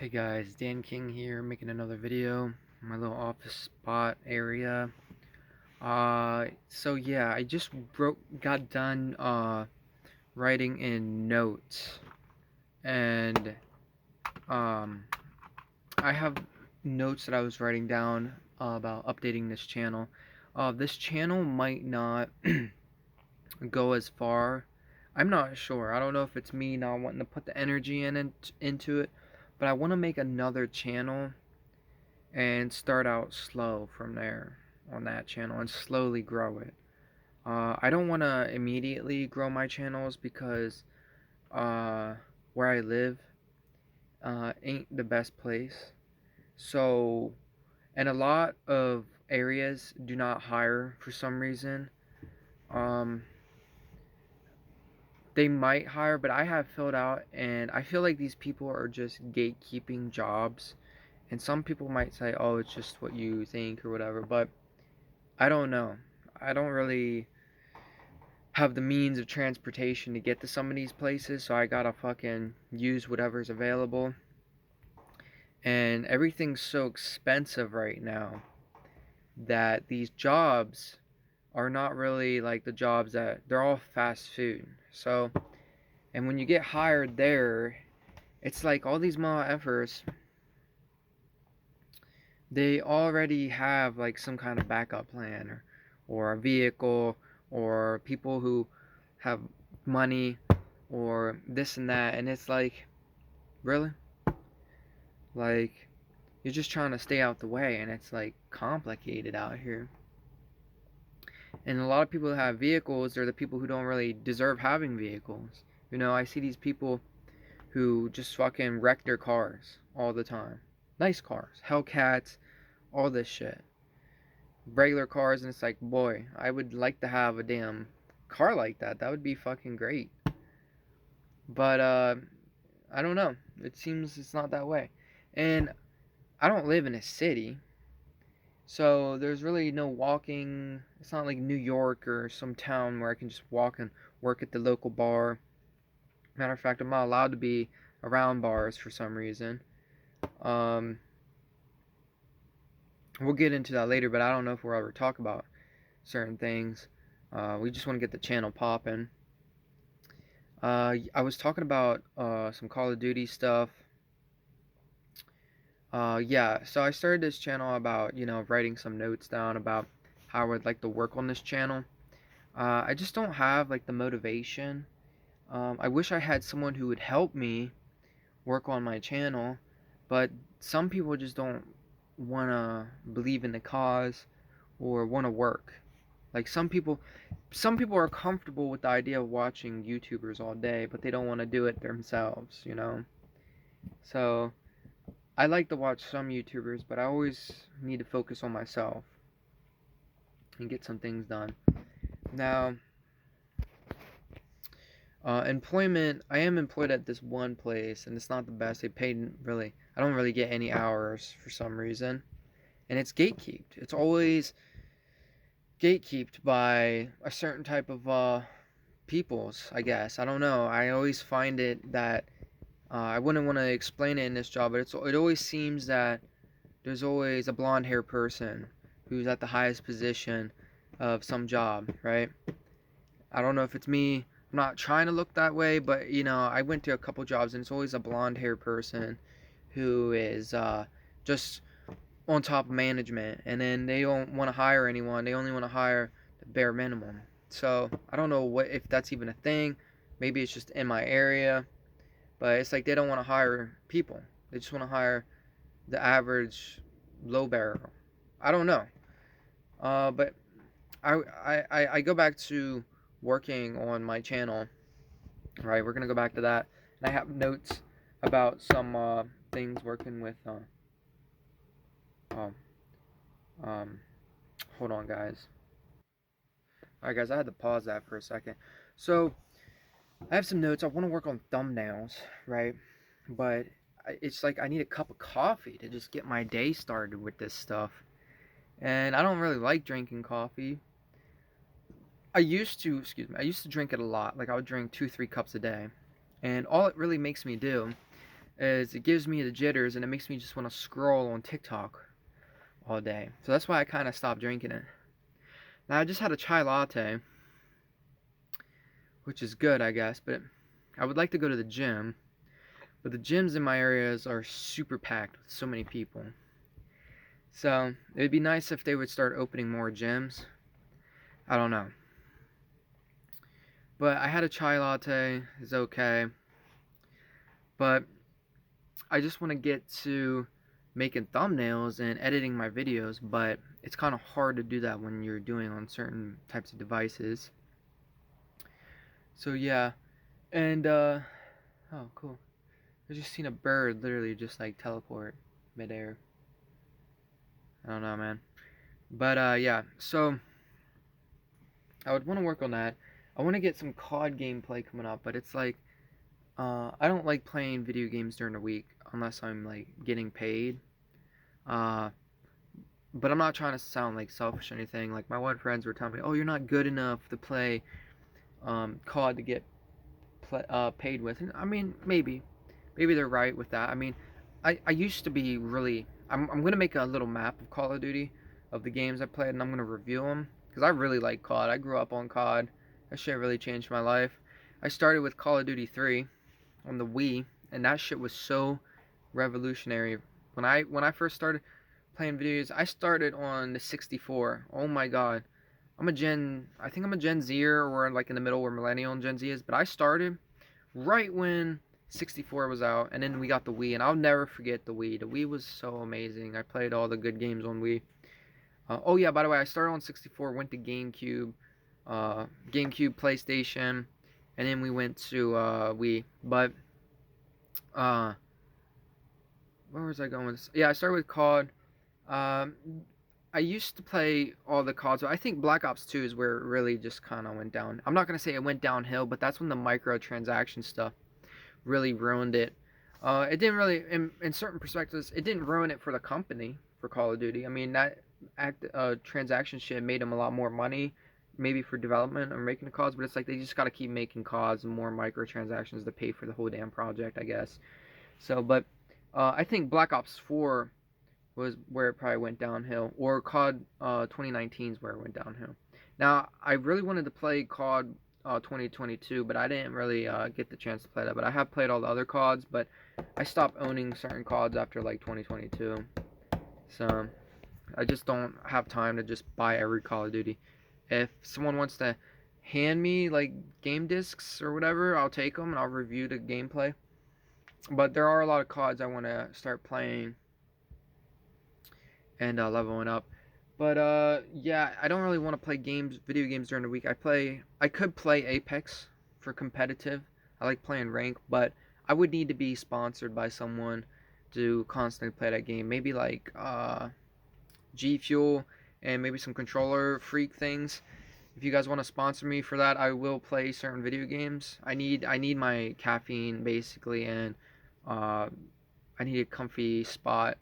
Hey guys, Dan King here, making another video in my little office spot area. So yeah, I just got done writing in notes, and um, I have notes that I was writing down about updating this channel. This channel might not go as far. I'm not sure. I don't know if it's me not wanting to put the energy into it, but I want to make another channel and start out slow from there on that channel and slowly grow it. I don't want to immediately grow my channels because uh, where I live ain't the best place. So, and a lot of areas do not hire for some reason. Um, they might hire, but I have filled out, and I feel like these people are just gatekeeping jobs. And some people might say, oh, it's just what you think or whatever, but I don't know. I don't really have the means of transportation to get to some of these places, so I gotta fucking use whatever's available. And everything's so expensive right now that these jobs are not really like the jobs that they're all fast food. So, and when you get hired there, it's like all these motherfuckers, they already have like some kind of backup plan or a vehicle or people who have money or this and that, and it's like, really? Like, you're just trying to stay out the way, and it's like complicated out here. And a lot of people that have vehicles, they're the people who don't really deserve having vehicles. You know, I see these people who just fucking wreck their cars all the time. Nice cars, Hellcats, all this shit. Regular cars, and it's like, boy, I would like to have a damn car like that. That would be fucking great. But I don't know. It seems it's not that way. And I don't live in a city, so there's really no walking. It's not like New York or some town where I can just walk and work at the local bar. Matter of fact, I'm not allowed to be around bars for some reason. Um, we'll get into that later, but I don't know if we'll ever talk about certain things. We just want to get the channel popping. I was talking about some Call of Duty stuff. Yeah, so I started this channel about, writing some notes down about how I would like to work on this channel. I just don't have, like, the motivation. I wish I had someone who would help me work on my channel, but some people just don't want to believe in the cause or want to work. Like, some people are comfortable with the idea of watching YouTubers all day, but they don't want to do it themselves. So, I like to watch some YouTubers, but I always need to focus on myself and get some things done. Now, employment, I am employed at this one place, and it's not the best. They paid really, I don't really get any hours for some reason. And it's gatekept. It's always gatekept by a certain type of peoples, I guess. I don't know. I always find it that I wouldn't want to explain it in this job, but it always seems that there's always a blonde hair person who's at the highest position of some job, right? I don't know if it's me. I'm not trying to look that way, but I went to a couple jobs and it's always a blonde hair person who is just on top of management, and then they don't want to hire anyone. They only want to hire the bare minimum. So I don't know if that's even a thing. Maybe it's just in my area, but it's like they don't want to hire people. They just want to hire the average low barrel. I don't know. But I go back to working on my channel. Right, we're gonna go back to that. And I have notes about some things working with. Um, um, hold on, guys. All right, guys, I had to pause that for a second. So I have some notes. I want to work on thumbnails, right? But it's like I need a cup of coffee to just get my day started with this stuff. And I don't really like drinking coffee. I used to drink it a lot. Like I would drink 2, 3 cups a day. And all it really makes me do is it gives me the jitters and it makes me just want to scroll on TikTok all day. So that's why I kind of stopped drinking it. Now I just had a chai latte, which is good, I guess, but I would like to go to the gym. But the gyms in my areas are super packed with so many people. So it would be nice if they would start opening more gyms. I don't know. But I had a chai latte. It's okay. But I just want to get to making thumbnails and editing my videos. But it's kind of hard to do that when you're doing on certain types of devices. So yeah. And, oh, cool. I just seen a bird literally just like teleport midair. I don't know, man. But yeah, so I would want to work on that. I want to get some COD gameplay coming up, but it's like I don't like playing video games during the week unless I'm like getting paid. Uh, but I'm not trying to sound like selfish or anything. Like my one friends were telling me, "Oh, you're not good enough to play COD to get paid with." And I mean, maybe they're right with that. I mean, I used to be really. I'm gonna make a little map of Call of Duty, of the games I played, and I'm gonna review them because I really like COD. I grew up on COD. That shit really changed my life. I started with Call of Duty 3 on the Wii, and that shit was so revolutionary. When I first started playing videos, I started on the 64. Oh my god. I think I'm a Gen Zer, or like in the middle where Millennial and Gen Z is, but I started right when 64 was out, and then we got the Wii, and I'll never forget the Wii. The Wii was so amazing. I played all the good games on Wii. Oh yeah, by the way, I started on 64, went to GameCube, PlayStation, and then we went to Wii. But uh, where was I going with this? Yeah, I started with COD. Um, I used to play all the CODs, but I think Black Ops 2 is where it really just kind of went down. I'm not gonna say it went downhill, but that's when the microtransaction stuff really ruined it. It didn't really, in certain perspectives, it didn't ruin it for the company for Call of Duty. I mean, that transaction shit made them a lot more money, maybe for development or making the CODs, but it's like they just got to keep making CODs and more microtransactions to pay for the whole damn project, I guess. So, but I think Black Ops 4 was where it probably went downhill, or COD 2019 is where it went downhill. Now, I really wanted to play COD 2022, but I didn't really get the chance to play that. But I have played all the other CODs, but I stopped owning certain CODs after like 2022. So I just don't have time to just buy every Call of Duty. If someone wants to hand me like game discs or whatever, I'll take them and I'll review the gameplay. But there are a lot of CODs I want to start playing and leveling up. But yeah, I don't really want to play video games during the week. I could play Apex for competitive. I like playing rank, but I would need to be sponsored by someone to constantly play that game. Maybe like G Fuel and maybe some controller freak things. If you guys want to sponsor me for that, I will play certain video games. I need my caffeine basically, and uh, I need a comfy spot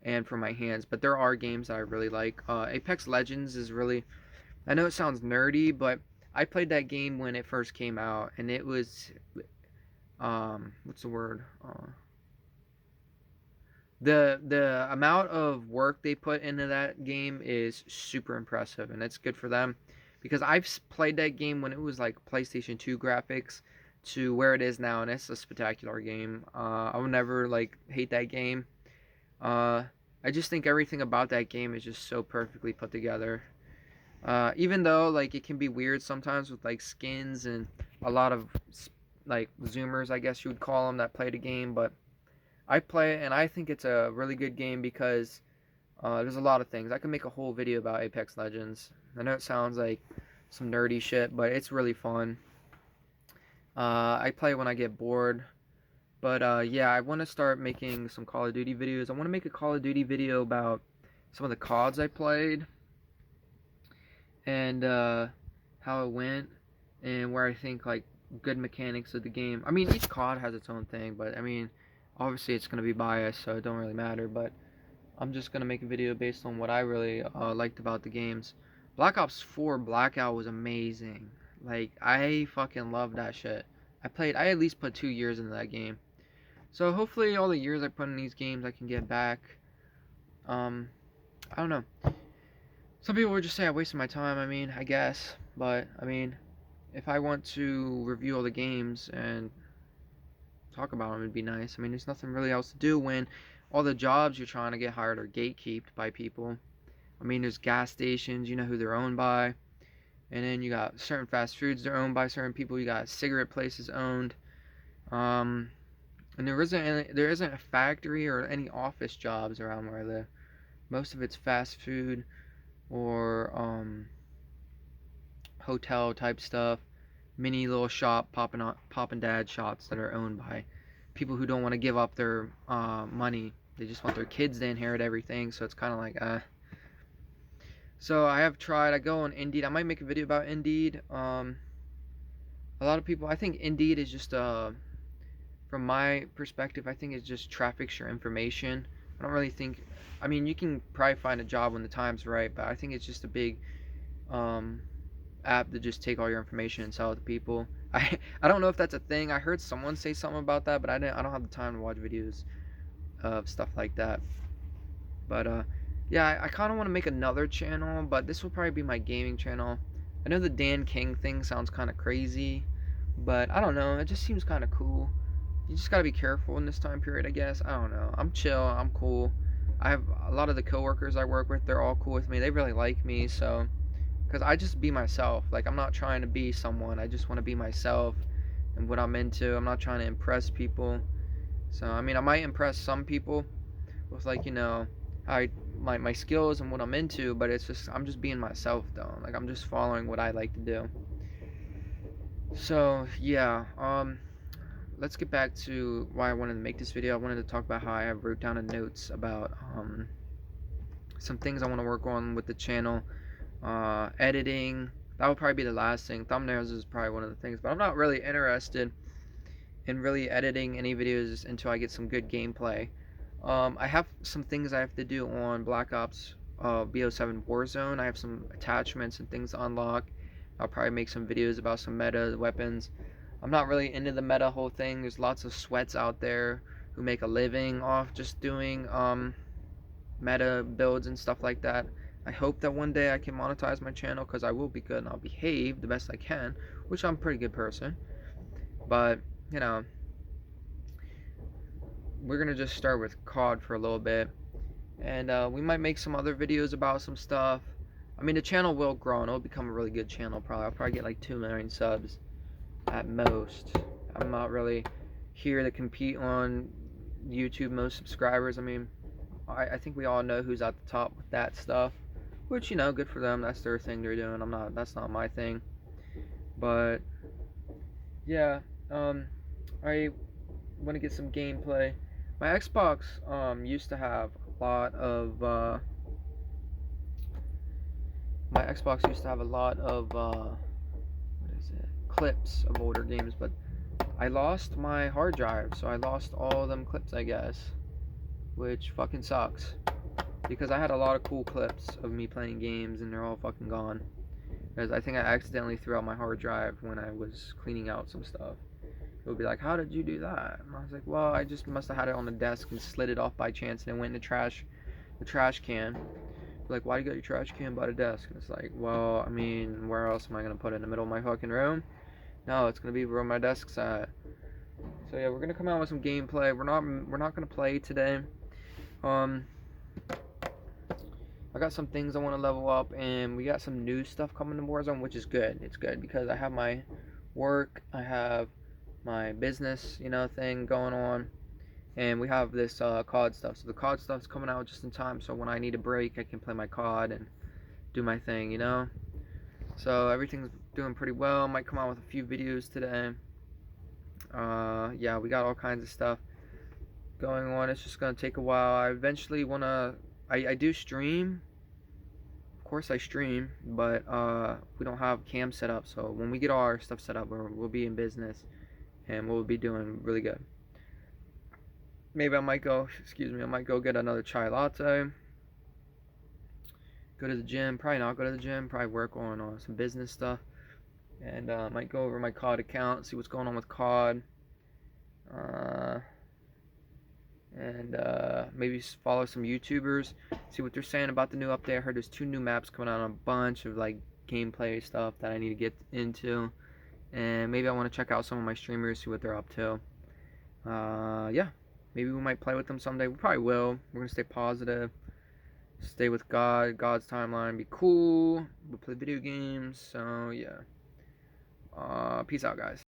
and for my hands. But there are games that I really like. Apex Legends is really. I know it sounds nerdy, but I played that game when it first came out, and it was what's the word? The amount of work they put into that game is super impressive, and it's good for them because I've played that game when it was like PlayStation 2 graphics to where it is now, and it's a spectacular game. I will never like hate that game. Uh, I just think everything about that game is just so perfectly put together. Even though like it can be weird sometimes with like skins and a lot of like zoomers, I guess you would call them, that play the game, but I play it and I think it's a really good game because there's a lot of things. I could make a whole video about Apex Legends. I know it sounds like some nerdy shit, but it's really fun. I play when I get bored. But yeah, I want to start making some Call of Duty videos. I want to make a Call of Duty video about some of the CODs I played and how it went and where I think like good mechanics of the game. I mean, each COD has its own thing, but I mean, obviously it's going to be biased, so it don't really matter. But I'm just going to make a video based on what I really liked about the games. Black Ops 4 Blackout was amazing. Like, I fucking love that shit. I at least put 2 years into that game. So hopefully all the years I put in these games I can get back. I don't know. Some people would just say I wasted my time, I mean, I guess. But, I mean, if I want to review all the games and talk about them, it'd be nice. I mean, there's nothing really else to do when all the jobs you're trying to get hired are gatekeeped by people. I mean, there's gas stations, you know who they're owned by. And then you got certain fast foods they're owned by certain people. You got cigarette places owned. Um, and there isn't a factory or any office jobs around where I live. Most of it's fast food or hotel type stuff, mini little shop pop and dad shops that are owned by people who don't want to give up their money. They just want their kids to inherit everything. So it's kind of like So I have tried. I go on Indeed. I might make a video about Indeed. A lot of people. I think Indeed is just from my perspective, I think it's just traffics your information. I don't really think. I mean, you can probably find a job when the time's right, but I think it's just a big um, app to just take all your information and sell it to people. I don't know if that's a thing. I heard someone say something about that, but I don't have the time to watch videos of stuff like that. But yeah, I kind of want to make another channel, but this will probably be my gaming channel. I know the Dan King thing sounds kind of crazy, but I don't know. It just seems kind of cool. You just gotta be careful in this time period, I guess. I don't know. I'm chill. I'm cool. I have a lot of the coworkers I work with. They're all cool with me. They really like me, so because I just be myself. Like, I'm not trying to be someone. I just want to be myself and what I'm into. I'm not trying to impress people. So I mean, I might impress some people with, like, you know, my skills and what I'm into, but it's just I'm just being myself though. Like, I'm just following what I like to do. So yeah, let's get back to why I wanted to make this video. I wanted to talk about how I have wrote down in notes about some things I want to work on with the channel. Editing, that would probably be the last thing. Thumbnails is probably one of the things, but I'm not really interested in really editing any videos until I get some good gameplay. I have some things I have to do on Black Ops BO7 Warzone. I have some attachments and things to unlock. I'll probably make some videos about some meta weapons. I'm not really into the meta whole thing. There's lots of sweats out there who make a living off just doing meta builds and stuff like that. I hope that one day I can monetize my channel, because I will be good and I'll behave the best I can, which I'm a pretty good person. But, you know, we're going to just start with COD for a little bit. And we might make some other videos about some stuff. I mean, the channel will grow and it'll become a really good channel probably. I'll probably get like 2 million subs at most. I'm not really here to compete on YouTube most subscribers. I mean, I think we all know who's at the top with that stuff, which, you know, good for them. That's their thing they're doing. That's not my thing. But yeah, I want to get some gameplay. My Xbox used to have a lot of what is it, clips of older games, but I lost my hard drive, so I lost all of them clips, I guess, which fucking sucks, because I had a lot of cool clips of me playing games and they're all fucking gone, because I think I accidentally threw out my hard drive when I was cleaning out some stuff. It would be like, how did you do that? And I was like, well, I just must have had it on the desk and slid it off by chance, and it went in the trash can. Like, why do you got your trash can by the desk? And it's like, well, I mean, where else am I gonna put it? In the middle of my fucking room? No, it's gonna be where my desk's at. So yeah, we're gonna come out with some gameplay. We're not gonna play today. I got some things I want to level up, and we got some new stuff coming to Warzone, which is good. It's good because I have my work, I have my business, you know, thing going on, and we have this COD stuff. So the COD stuff's coming out just in time, so when I need a break, I can play my COD and do my thing, you know. So everything's doing pretty well. Might come out with a few videos today. Yeah, we got all kinds of stuff going on. It's just gonna take a while. I eventually wanna. I do stream. Of course, I stream, but we don't have cam set up. So when we get all our stuff set up, we'll be in business, and we'll be doing really good. Maybe I might go. Excuse me. I might go get another chai latte. Go to the gym. Probably not go to the gym. Probably work on some business stuff, and might go over my COD account, see what's going on with COD. and maybe follow some YouTubers, see what they're saying about the new update. I heard there's 2 new maps coming out, on a bunch of like gameplay stuff that I need to get into, and maybe I want to check out some of my streamers, see what they're up to. Yeah, maybe we might play with them someday. We probably will. We're gonna stay positive, stay with God, God's timeline, be cool. We'll play video games. So yeah. Peace out, guys.